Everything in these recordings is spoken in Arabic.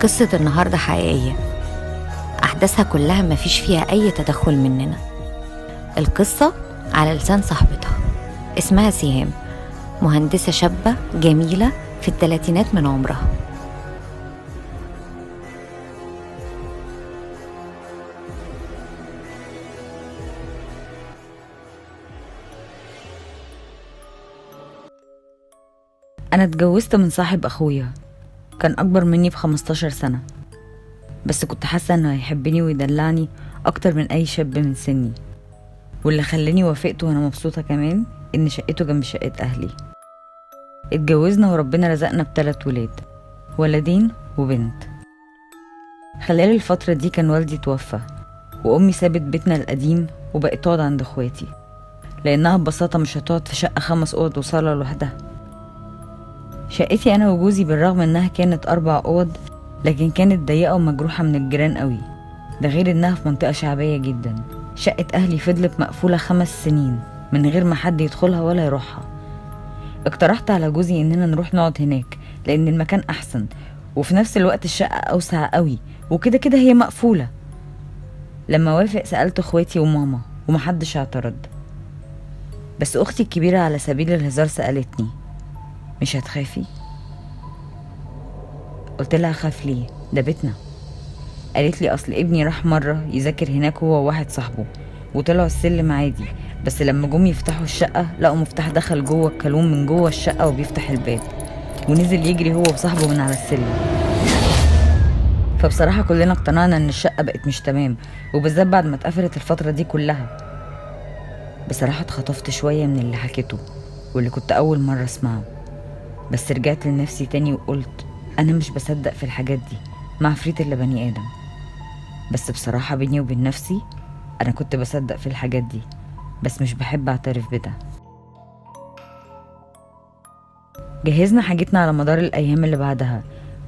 قصة النهاردة حقيقية، أحداثها كلها مفيش فيها أي تدخل مننا. القصة على لسان صاحبتها، اسمها سهام، مهندسة شابة جميلة في الثلاثينات من عمرها. أنا اتجوزت من صاحب أخويا، كان أكبر مني ب15 سنة، بس كنت حاسة إنه هيحبني ويدلعني أكتر من أي شاب من سني. واللي خلاني وافقت وأنا مبسوطة كمان إن شقته جنب شقة أهلي. اتجوزنا وربنا رزقنا ب3 ولاد، ولدين وبنت. خلال الفترة دي كان والدي توفى، وأمي سابت بيتنا القديم وبقت تقعد عند اخواتي، لأنها ببساطة مش هتقعد في شقة 5 أوض وصالة لوحدها. شقتي أنا وجوزي بالرغم إنها كانت 4 أوض، لكن كانت ضيقة ومجروحة من الجيران قوي، ده غير إنها في منطقة شعبية جدا. شقة أهلي فضلت مقفولة 5 سنين من غير ما حد يدخلها ولا يروحها. اقترحت على جوزي إننا نروح نقعد هناك لأن المكان أحسن، وفي نفس الوقت الشقة أوسع قوي، وكده كده هي مقفولة. لما وافق سألت اخواتي وماما ومحدش اعترض، بس أختي الكبيرة على سبيل الهزار سألتني: مش هتخافي؟ قلت لها: خاف ليه؟ ده بيتنا. قالت لي: اصل ابني راح مرة يذاكر هناك هو وواحد صاحبه، وطلعوا السلم عادي، بس لما جم يفتحوا الشقة لقوا مفتاح دخل جوه الكالون من جوه الشقة وبيفتح الباب، ونزل يجري هو وصاحبه من على السلم. فبصراحة كلنا اقتنعنا ان الشقة بقت مش تمام، وبالذات بعد ما اتقفلت الفترة دي كلها. بصراحة اتخطفت شوية من اللي حكيته واللي كنت أول مرة اسمعه، بس رجعت لنفسي تاني وقلت: أنا مش بصدق في الحاجات دي، مع عفريت إلا بني آدم. بس بصراحة بيني وبين نفسي أنا كنت بصدق في الحاجات دي، بس مش بحب أعترف بده. جهزنا حاجتنا على مدار الأيام اللي بعدها،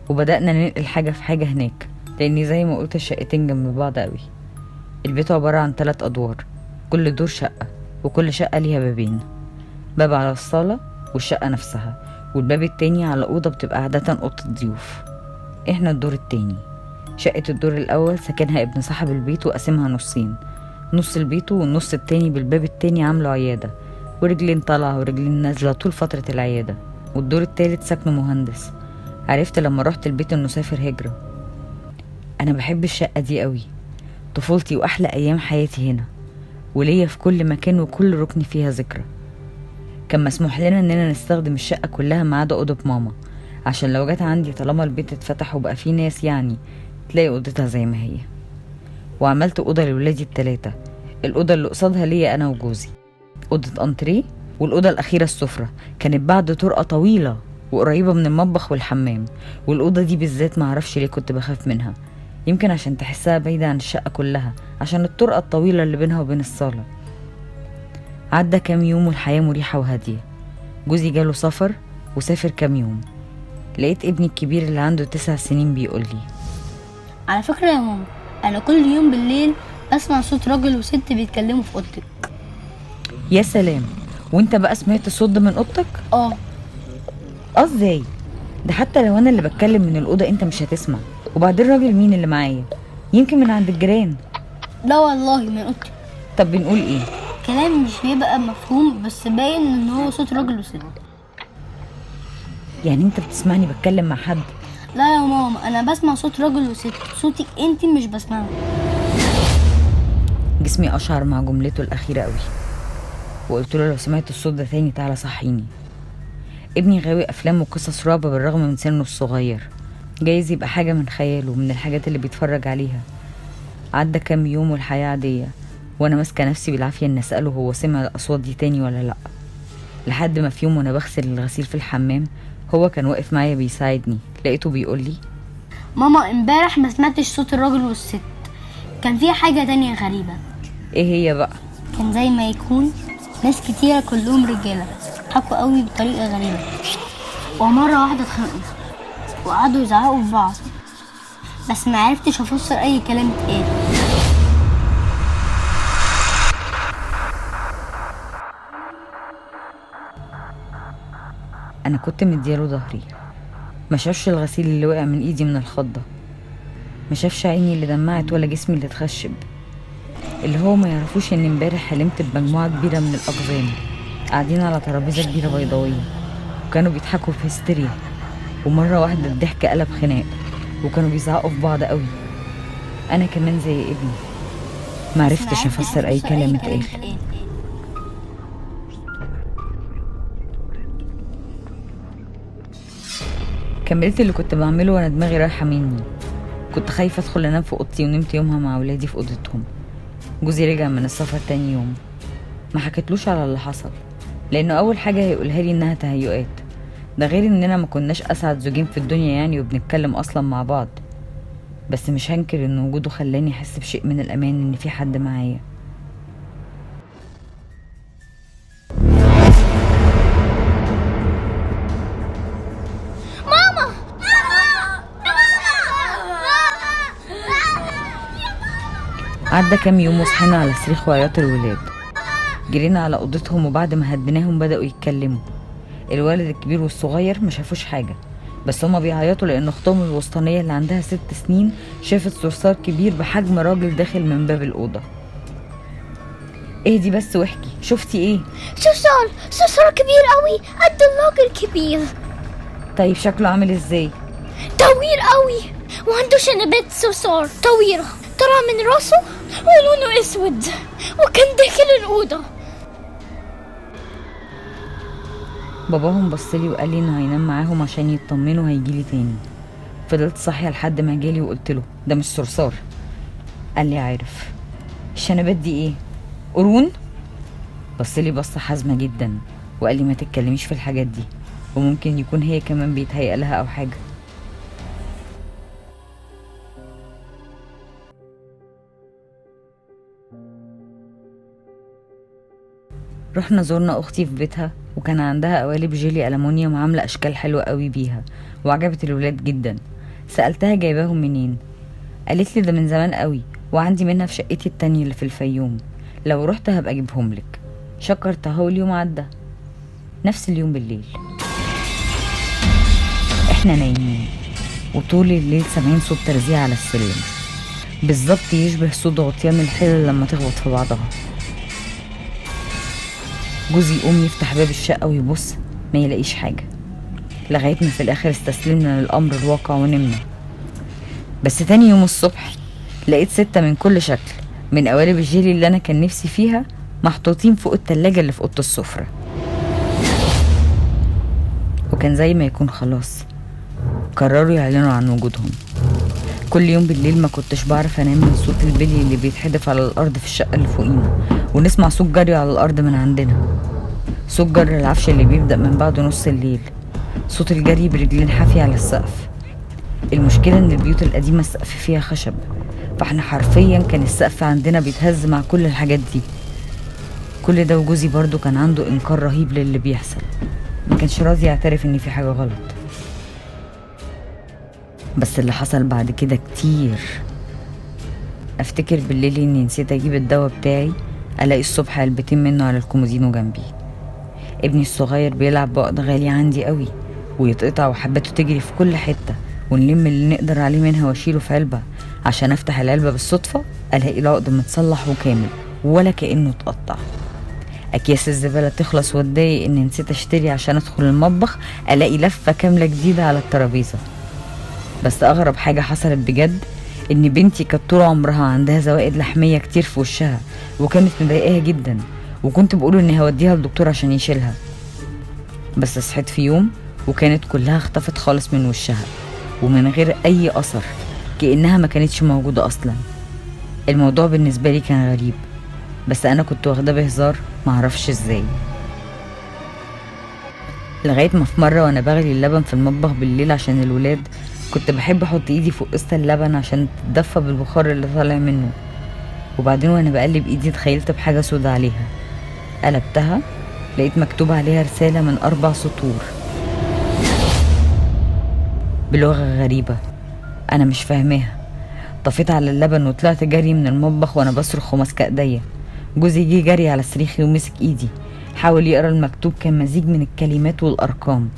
وبدأنا ننقل حاجة في حاجة هناك، لأني زي ما قلت الشقتين جنب بعض قوي. البيت عبارة عن 3 أدوار، كل دور شقة، وكل شقة ليها بابين، باب على الصالة والشقة نفسها، والباب التاني على أوضة بتبقى عادة أوضة الضيوف. احنا الدور التاني. شقة الدور الأول سكنها ابن صاحب البيت وقسمها نصين، نص البيت والنص التاني بالباب التاني عامله عيادة، ورجلين طالعة ورجلين نازلة طول فترة العيادة. والدور التالت سكنه مهندس. عرفت لما رحت البيت انه سافر هجرة. انا بحب الشقة دي قوي، طفولتي واحلى ايام حياتي هنا، وليا في كل مكان وكل ركن فيها ذكرى. كان مسموح لنا اننا نستخدم الشقة كلها ما عدا اوضة ماما، عشان لو جت عندي طالما البيت اتفتح وبقى فيه ناس يعني تلاقي اوضتها زي ما هي. وعملت اوضة لولادي ال3. الاوضة اللي قصادها ليا انا وجوزي، اوضة انتريه، والاوضة الاخيرة السفرة كانت بعد طرقة طويلة وقريبة من المطبخ والحمام. والاوضة دي بالذات معرفش ليه كنت بخاف منها، يمكن عشان تحسها بعيدة عن الشقة كلها، عشان الطرقة الطويلة اللي بينها وبين الصالة. عدى كام يوم والحياة مريحة وهادية. جوزي جاله سفر وسافر كام يوم. لقيت ابني الكبير اللي عنده 9 سنين بيقولي: على فكرة يا ماما، أنا كل يوم بالليل بسمع صوت راجل وست بيتكلموا في أوضتك. يا سلام، وانت بقى سمعت الصوت ده من اوضتك؟ ازاي؟ ده حتى لو انا اللي بتكلم من الأوضة انت مش هتسمع. وبعدين راجل مين اللي معايا؟ يمكن من عند الجيران. لا والله من أوضتي. طب بنقول ايه؟ كلام مش بيبقى مفهوم، بس باين ان هو صوت راجل وست. يعني انت بتسمعني بتكلم مع حد؟ لا يا ماما، انا بسمع صوت راجل وست، صوتك انت مش بسمعه. جسمي اشعر مع جملته الاخيره قوي، وقلت له: لو سمعت الصوت ده تاني تعالى صحيني. ابني غاوي افلام وقصص رعب بالرغم من سنه الصغير، جايز يبقى حاجه من خياله من الحاجات اللي بيتفرج عليها. عدى كام يوم والحياه عاديه، وانا ماسكه نفسي بالعافيه ان اساله هو سمع الاصوات دي تاني ولا لا. لحد ما في يوم وانا بغسل الغسيل في الحمام، هو كان واقف معايا بيساعدني، لقيته بيقول لي: ماما، امبارح ما سمعتش صوت الراجل والست، كان فيها حاجه تانية غريبه. ايه هي بقى؟ كان زي ما يكون ناس كتيره كلهم رجاله ضحكوا قوي بطريقه غريبه، ومره واحده اتخانقوا وقعدوا يزعقوا في بعض، بس ما عرفتش افسر اي كلام اتقال. انا كنت مدياله ظهري، ما شافش الغسيل اللي وقع من ايدي من الخضه، ما شافش عيني اللي دمعت ولا جسمي اللي اتخشب، اللي هو ما يعرفوش ان امبارح حلمت بمجموعة كبيرة من الأقزام قاعدين على ترابيزة كبيرة بيضاوية، وكانوا بيضحكوا في هستيريا، ومرة واحدة الضحك قلب خناق، وكانوا بيزعقوا في بعض قوي. أنا كمان زي ابني معرفتش أفسر أي كلام اتقال. كملت اللي كنت بعمله وانا دماغي رايحة مني. كنت خايفة ادخل انام في اوضتي، ونمت يومها مع ولادي في اوضتهم. جوزي رجع من السفر تاني يوم، ما حكيتلوش على اللي حصل، لانه اول حاجة هيقولها لي انها تهيؤات، ده غير اننا ما كناش اسعد زوجين في الدنيا يعني، وبنتكلم اصلا مع بعض. بس مش هنكر ان وجوده خلاني احس بشيء من الامان ان في حد معايا. عدى كام يوم وصحينا على صريخ وعياط الولاد. جرينا على اوضتهم، وبعد ما هديناهم بدأوا يتكلموا. الولد الكبير والصغير ما شافوش حاجة، بس هما بيعيطوا لان اختهم الوسطانية اللي عندها 6 سنين شافت صرصار كبير بحجم راجل داخل من باب الأوضة. اهدي بس واحكي، شفتي ايه؟ صرصار كبير قوي قد الراجل الكبير. طيب شكله عامل ازاي؟ طويل قوي وعنده شنبات صرصار طويلة طلع من راسه ولونه اسود، وكان داخل الأوضة. باباهم بصلي وقال لي انه هينام معاهم عشان يطمنوا هيجيلي تاني. فضلت صاحيه لحد ما جالي وقلت له ده مش صرصار. قال لي عارف. الشنبات دي ايه؟ قرون؟ بصلي بصه حازمه جدا وقال لي ما تتكلميش في الحاجات دي، وممكن يكون هي كمان بيتهيأ لها او حاجه. رحنا زورنا اختي في بيتها، وكان عندها قوالب جيلي ألمونيوم عامله اشكال حلوه قوي بيها، وعجبت الولاد جدا. سألتها جايباهم منين؟ قالت لي ده من زمان قوي، وعندي منها في شقتي التانية اللي في الفيوم، لو رحت هبقى اجيبهم لك. شكرتها واليوم عدى. نفس اليوم بالليل احنا نايمين، وطول الليل سامعين صوت ترزيع على السلم، بالظبط يشبه صوت غطيان الحلل لما تخبط في بعضها. جوزي يقوم يفتح باب الشقة ويبص ما يلاقيش حاجة، لغاية ما في الآخر استسلمنا للأمر الواقع ونمنا. بس تاني يوم الصبح لقيت 6 من كل شكل من قوالب الجيلي اللي أنا كان نفسي فيها محطوطين فوق التلاجة اللي في أوضة السفرة. وكان زي ما يكون خلاص قرروا يعلنوا عن وجودهم. كل يوم بالليل ما كنتش بعرف انام من صوت البلي اللي بيتحدف على الارض في الشقه اللي فوقينا، ونسمع صوت جري على الارض من عندنا، صوت جر العفش اللي بيبدا من بعد نص الليل، صوت الجري برجلين حافيه على السقف. المشكله ان البيوت القديمه السقف فيها خشب، فاحنا حرفيا كان السقف عندنا بيتهز مع كل الحاجات دي. كل ده وجوزي برضو كان عنده انكار رهيب للي بيحصل، ما كانش راضي يعترف ان في حاجه غلط. بس اللي حصل بعد كده كتير. افتكر بالليل اني نسيت اجيب الدواء بتاعي، الاقي الصبح علبتين منه على الكومودينو جنبي. ابني الصغير بيلعب بعقد غالي عندي قوي، ويتقطع وحباته تجري في كل حته، ونلم اللي نقدر عليه منها واشيله في علبه، عشان افتح العلبه بالصدفه الاقي العقد متصلح وكامل ولا كانه اتقطع. اكياس الزباله تخلص واتضايق اني نسيت اشتري عشان ادخل المطبخ الاقي لفه كامله جديده على الترابيزه. بس اغرب حاجه حصلت بجد ان بنتي كانت طول عمرها عندها زوائد لحميه كتير في وشها، وكانت مضايقاها جدا، وكنت بقول اني هوديها للدكتور عشان يشيلها. بس صحيت في يوم وكانت كلها اختفت خالص من وشها ومن غير اي اثر، كانها ما كانتش موجوده اصلا. الموضوع بالنسبه لي كان غريب، بس انا كنت واخده بهزار معرفش ازاي. لغايه ما في مره وانا بغلي اللبن في المطبخ بالليل عشان الولاد، كنت بحب احط ايدي فوق قسط اللبن عشان تتدفى بالبخار اللي طالع منه، وبعدين وانا بقلب ايدي اتخيلت بحاجه سودا عليها. قلبتها لقيت مكتوب عليها رساله من 4 سطور بلغه غريبه انا مش فاهماها. طفيت على اللبن وطلعت جري من المطبخ وانا بصرخ وماسكه ايديا. جوزي جه جري على سريخي ومسك ايدي، حاول يقرا المكتوب، كان مزيج من الكلمات والارقام،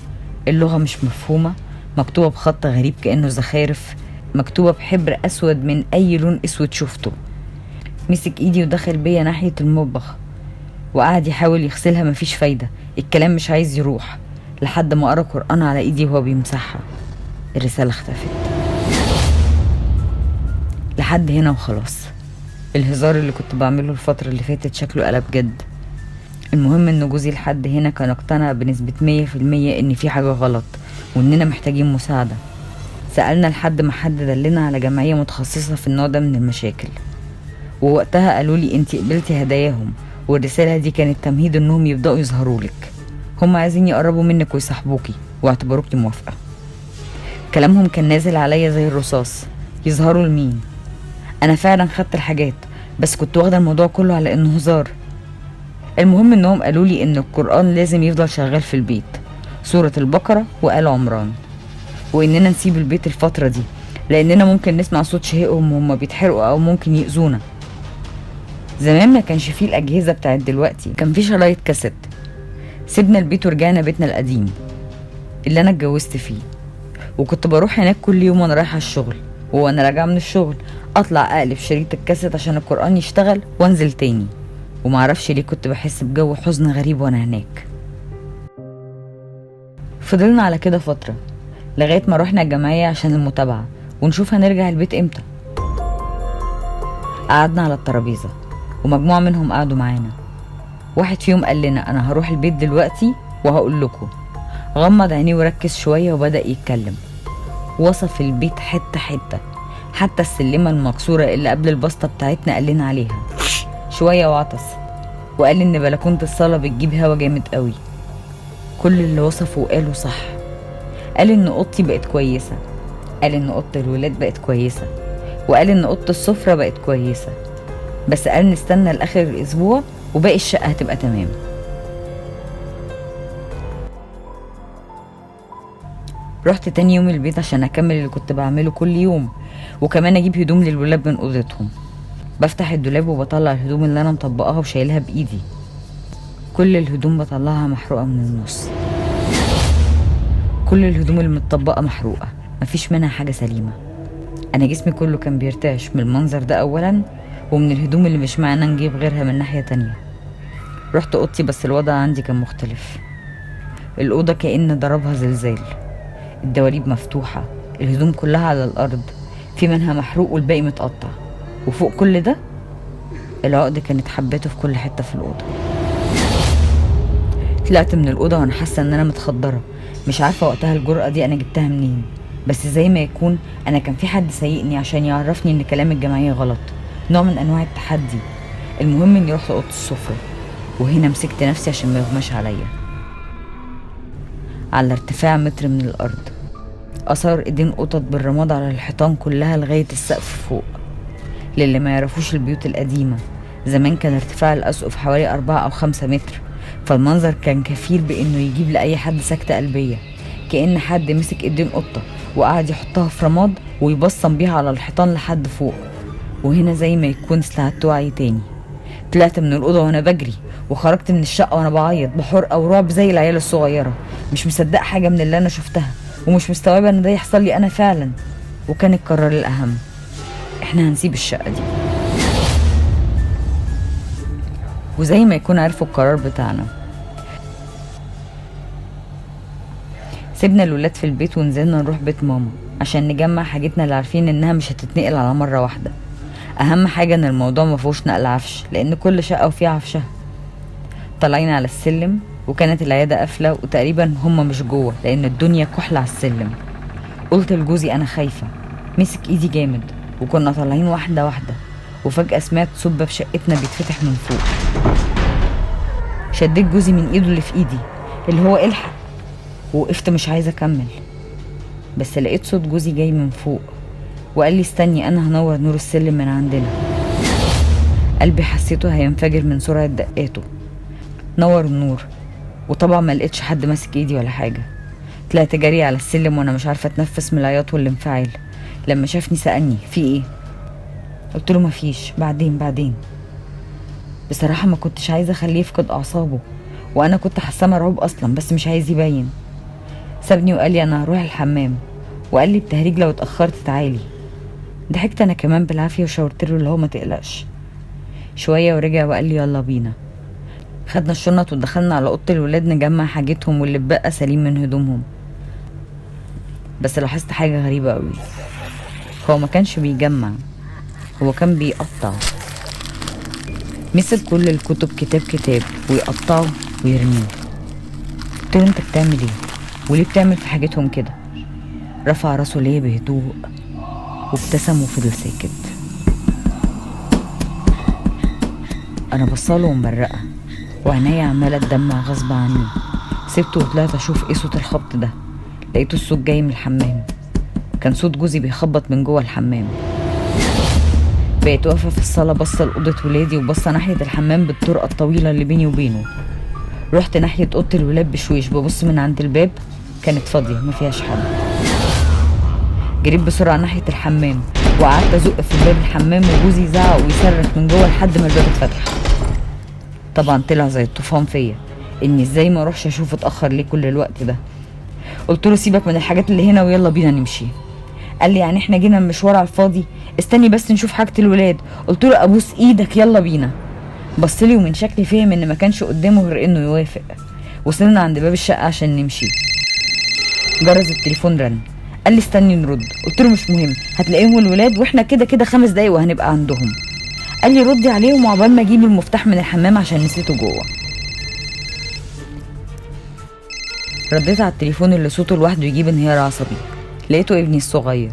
اللغه مش مفهومه، مكتوبه بخط غريب كانه زخارف. مكتوبة بحبر أسود من أي لون أسود شفته. مسك إيدي ودخل بيا ناحية المطبخ وقعد يحاول يغسلها، مفيش فايدة، الكلام مش عايز يروح، لحد ما قرأ قرآن على إيدي وهو بيمسحها. الرسالة اختفت. لحد هنا وخلاص. الهزار اللي كنت بعمله الفترة اللي فاتت شكله قلب جد. المهم ان جوزي لحد هنا كان اقتنع بنسبة 100% ان في حاجة غلط واننا محتاجين مساعدة. سألنا لحد ما حد دلنا على جمعية متخصصة في النوع ده من المشاكل، ووقتها قالوا لي انتي قبلتي هداياهم، والرسالة دي كانت تمهيد انهم يبدأوا يظهرولك. هم عايزين يقربوا منك ويصاحبوكي واعتبروكي موافقة. كلامهم كان نازل عليا زي الرصاص. يظهروا لمين؟ انا فعلا خدت الحاجات، بس كنت واخده الموضوع كله على انه هزار. المهم انهم قالوا لي ان القرآن لازم يفضل شغال في البيت، سورة البقرة وآل عمران، واننا نسيب البيت الفترة دي لاننا ممكن نسمع صوت شهيقهم وهم بيتحرقوا او ممكن يأذونا. زمان ما كانش فيه الاجهزة بتاعت دلوقتي، كان فيه شرايط كاسيت. سيبنا البيت ورجعنا بيتنا القديم اللي انا اتجوزت فيه، وكنت بروح هناك كل يوم وانا رايحة الشغل، وانا راجعة من الشغل اطلع اقلب شريط الكاسيت عشان القرآن يشتغل وانزل تاني. ومعرفش ليه كنت بحس بجو حزن غريب وانا هناك. فضلنا على كده فترة لغاية ما روحنا الجمعية عشان المتابعة ونشوف هنرجع البيت امتى. قعدنا على الترابيزة ومجموعة منهم قعدوا معانا. واحد فيهم قال لنا انا هروح البيت دلوقتي وهقول لكم. غمض عينيه وركز شوية وبدأ يتكلم. وصف البيت حتة حتة، حتى السلمة المكسورة اللي قبل البسطة بتاعتنا قال لنا عليها. شوية وعطس وقال ان بلكونة الصالة بتجيب هوا جامد قوي. كل اللي وصفه وقاله صح. قال ان اوضتي بقت كويسة، قال ان اوضة الولاد بقت كويسة، وقال ان اوضة السفرة بقت كويسة، بس قال نستنى لاخر الاسبوع وباقي الشقة هتبقى تمام. رحت تاني يوم البيت عشان اكمل اللي كنت بعمله كل يوم، وكمان اجيب هدوم للولاد من اوضتهم. بفتح الدولاب وبطلع الهدوم اللي انا مطبقاها وشايلها بايدي. كل الهدوم بطلعها محروقة من النص. كل الهدوم المتطبقة محروقة، مفيش منها حاجة سليمة. انا جسمي كله كان بيرتعش من المنظر ده اولا، ومن الهدوم اللي مش معانا نجيب غيرها من ناحية تانية. رحت اوضتي بس الوضع عندي كان مختلف. الأوضة كأن ضربها زلزال. الدواليب مفتوحة، الهدوم كلها على الأرض، في منها محروق والباقي متقطع، وفوق كل ده العقد كانت حباته في كل حتة في الأوضة. طلعت من الأوضة وأنا حاسة إن أنا متخدرة، مش عارفة وقتها الجرأة دي أنا جبتها منين، بس زي ما يكون أنا كان في حد سايقني عشان يعرفني إن كلام الجمعية غلط، نوع من أنواع التحدي. المهم إني رحت أوضة السفرة، وهنا مسكت نفسي عشان ما يغماش عليا. على ارتفاع متر من الأرض، أثار إيدين قطط بالرماد على الحيطان كلها لغاية السقف فوق. للي ما يعرفوش البيوت القديمة، زمان كان ارتفاع الأسقف حوالي 4 أو 5 متر، فالمنظر كان كفيل بإنه يجيب لأي حد سكتة قلبية، كأن حد مسك إيدين قطة وقعد يحطها في رماد ويبصم بيها على الحيطان لحد فوق. وهنا زي ما يكون استعدت وعي تاني. طلعت من الأوضة وأنا بجري، وخرجت من الشقة وأنا بعيط بحرقة ورعب زي العيال الصغيرة، مش مصدقة حاجة من اللي أنا شفتها، ومش مستوعبة إن ده يحصل لي أنا فعلا. وكان القرار الأهم، إحنا هنسيب الشقة دي. وزي ما يكون عرفوا القرار بتاعنا، سيبنا الولاد في البيت ونزلنا نروح بيت ماما عشان نجمع حاجتنا اللي عارفين إنها مش هتتنقل على مرة واحدة. أهم حاجة إن الموضوع مفهوش نقل عفش، لأن كل شقة وفيها عفشها. طلعنا على السلم وكانت العيادة قافلة وتقريبا هما مش جوه لأن الدنيا كحلة على السلم. قلت لجوزي أنا خايفة، مسك إيدي جامد وكنا طالعين واحدة واحدة، وفجأة سمعت صوت باب شقتنا بيتفتح من فوق. شديت جوزي من إيده اللي في إيدي اللي هو الحق، ووقفت مش عايزة أكمل، بس لقيت صوت جوزي جاي من فوق وقال لي استني أنا هنور نور السلم من عندنا. قلبي حسيته هينفجر من سرعة دقاته. نور النور وطبعا ما لقيتش حد ماسك ايدي ولا حاجة. طلعت جري على السلم وانا مش عارفة اتنفس من العياط والانفعال. لما شافني سألني في ايه، قلت له مفيش، بعدين. بصراحة ما كنتش عايزة اخليه يفقد اعصابه، وانا كنت حاسة مرعوب اصلا بس مش عايز يبين. سابني وقال لي انا هروح الحمام، وقال لي بتهريج لو اتأخرت تعالي. ضحكت انا كمان بالعافيه وشاورت له اللي هو ما تقلقش. شويه ورجع وقال لي يلا بينا. خدنا الشنط ودخلنا على اوضه الولاد نجمع حاجتهم واللي اتبقى سليم من هدومهم. بس لاحظت حاجه غريبه قوي، هو ما كانش بيجمع، هو كان بيقطع. مسك كل الكتب كتاب كتاب ويقطعه ويرميه. قلت له انت بتعمل ايه وليه بتعمل في حاجتهم كده؟ رفع راسه ليه بهدوء وابتسم وفضل ساكت. انا بصاله ومبرقه وعينيا عماله تدمع غصب عني. سبته وطلعت اشوف ايه صوت الخبط ده. لقيته الصوت جاي من الحمام، كان صوت جوزي بيخبط من جوه الحمام. بقيت واقفه في الصاله باصه لاوضه ولادي وباصه ناحيه الحمام بالطرقه الطويله اللي بيني وبينه. رحت ناحيه اوضه الولاد بشويش ببص من عند الباب، كانت فاضيه ما فيهاش حد. جريت بسرعه ناحيه الحمام وقعدت ازق في باب الحمام وجوزي يزعق ويصرخ من جوه لحد ما الباب اتفتح. طبعا طلع زي الطوفان فيا اني ازاي ما اروحش اشوفه اتاخر ليه كل الوقت ده. قلت له سيبك من الحاجات اللي هنا ويلا بينا نمشي. قال لي يعني احنا جينا المشوار على الفاضي؟ استني بس نشوف حاجه الولاد. قلت له ابوس ايدك يلا بينا. بص لي ومن شكلي فهم ان ما كانش قدامه غير انه يوافق. وصلنا عند باب الشقه عشان نمشي. جرس التليفون رن، قال لي استني نرد. قلت له مش مهم، هتلاقيهم الولاد واحنا كده كده 5 دقايق وهنبقى عندهم. قال لي ردي عليهم وعقبال ما اجيب المفتاح من الحمام عشان نسيته جوه. رديت على التليفون اللي صوته لوحده يجيب انهيار عصبي. لقيته ابني الصغير.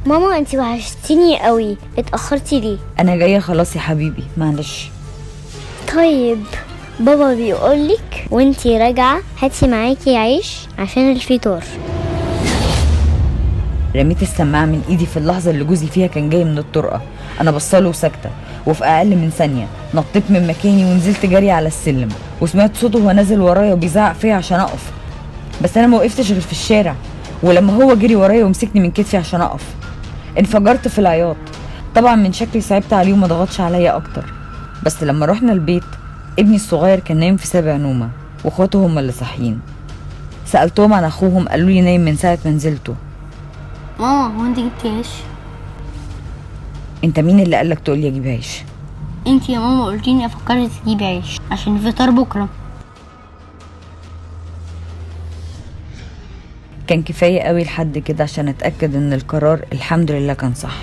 ماما انتي وحشتيني قوي، اتأخرتي ليه؟ انا جايه خلاص يا حبيبي معلش. طيب بابا بيقولك وانتي راجعة هاتي معاكي عيش عشان الفطار. رميت السماعه من ايدي في اللحظه اللي جوزي فيها كان جاي من الطرقه. انا بصاله وساكته، وفي اقل من ثانيه نطيت من مكاني ونزلت جري على السلم وسمعت صوته وهو نازل ورايا وبيزعق فيا عشان اقف. بس انا ما وقفتش غير في الشارع، ولما هو جري ورايا ومسكني من كتفي عشان اقف انفجرت في العياط. طبعا من شكلي صعبت عليه وما ضغطش عليا اكتر. بس لما رحنا البيت ابني الصغير كان نايم في 7 نومه واخواته هم اللي صاحيين. سالتهم عن اخوهم قالوا لي نايم من ساعه ما نزلته. ماما هو انت جبتي عيش؟ انت مين اللي قالك تقول لي اجيب عيش؟ انت يا ماما قلتيني افكرك تجيبي عيش عشان الفطار بكره. كان كفايه قوي لحد كده عشان اتاكد ان القرار الحمد لله كان صح.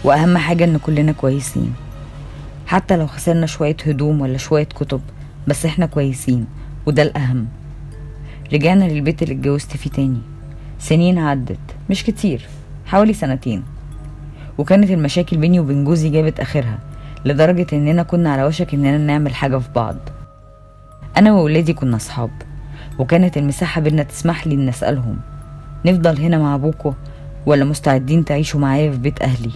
واهم حاجه ان كلنا كويسين، حتى لو خسرنا شويه هدوم ولا شويه كتب بس احنا كويسين وده الاهم. رجعنا للبيت اللي اتجوزت فيه تاني. سنين عدت مش كتير، حوالي 2 سنين، وكانت المشاكل بيني وبين جوزي جابت اخرها لدرجه اننا كنا على وشك اننا نعمل حاجه في بعض. انا وولادي كنا اصحاب، وكانت المساحه بينا تسمح لي ان اسالهم نفضل هنا مع ابوكو ولا مستعدين تعيشوا معايا في بيت اهلي.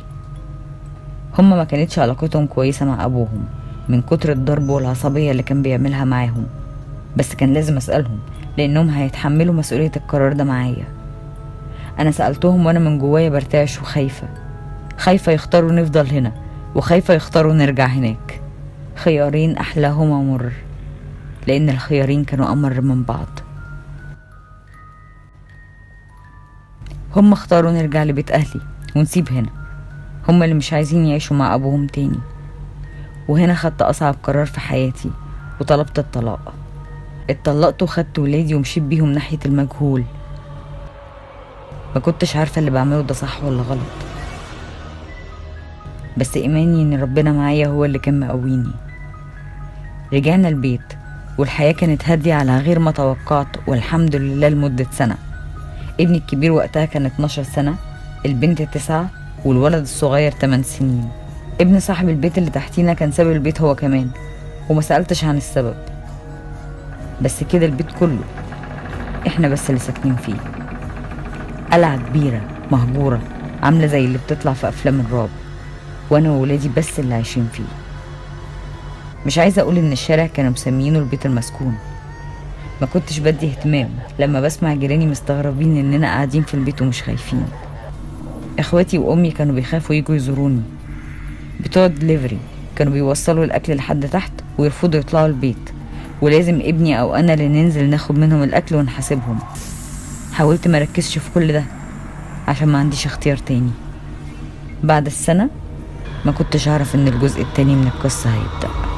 هما ما كانتش علاقتهم كويسه مع ابوهم من كتر الضرب والعصبيه اللي كان بيعملها معاهم، بس كان لازم اسالهم لانهم هيتحملوا مسؤوليه القرار ده معايا. انا سالتهم وانا من جوايا برتعش وخايفه، خايفه يختاروا نفضل هنا وخايفه يختاروا نرجع هناك. خيارين احلاهما مر، لان الخيارين كانوا امر من بعض. هم اختاروا نرجع لبيت اهلي ونسيب هنا، هم اللي مش عايزين يعيشوا مع ابوهم تاني. وهنا خدت اصعب قرار في حياتي وطلبت الطلاق. اتطلقت وخدت ولادي ومشيت بيهم ناحية المجهول. ما كنتش عارفة اللي بعمله ده صح ولا غلط، بس ايماني ان ربنا معايا هو اللي كان مقويني. رجعنا البيت والحياة كانت هادية على غير ما توقعت، والحمد لله لمدة 1 سنة. ابني الكبير وقتها كان 12 سنة، البنت 9، والولد الصغير 8 سنين. ابن صاحب البيت اللي تحتينا كان ساب البيت هو كمان، وما سألتش عن السبب. بس كده البيت كله احنا بس اللي ساكنين فيه. قلعة كبيرة مهجورة عاملة زي اللي بتطلع في افلام الرعب، وانا وولادي بس اللي عايشين فيه. مش عايزة اقول ان الشارع كانوا مسميينه البيت المسكون. ما كنتش بدي اهتمام لما بسمع جيراني مستغربين اننا قاعدين في البيت ومش خايفين. اخواتي وامي كانوا بيخافوا يجوا يزوروني. بتوع دليفري كانوا بيوصلوا الاكل لحد تحت ويرفضوا يطلعوا البيت، ولازم ابني او انا اللي ننزل ناخد منهم الاكل ونحاسبهم. حاولت ما ركزش في كل ده عشان ما عنديش اختيار تاني. بعد السنة ما كنتش أعرف إن الجزء التاني من القصة هيبدأ.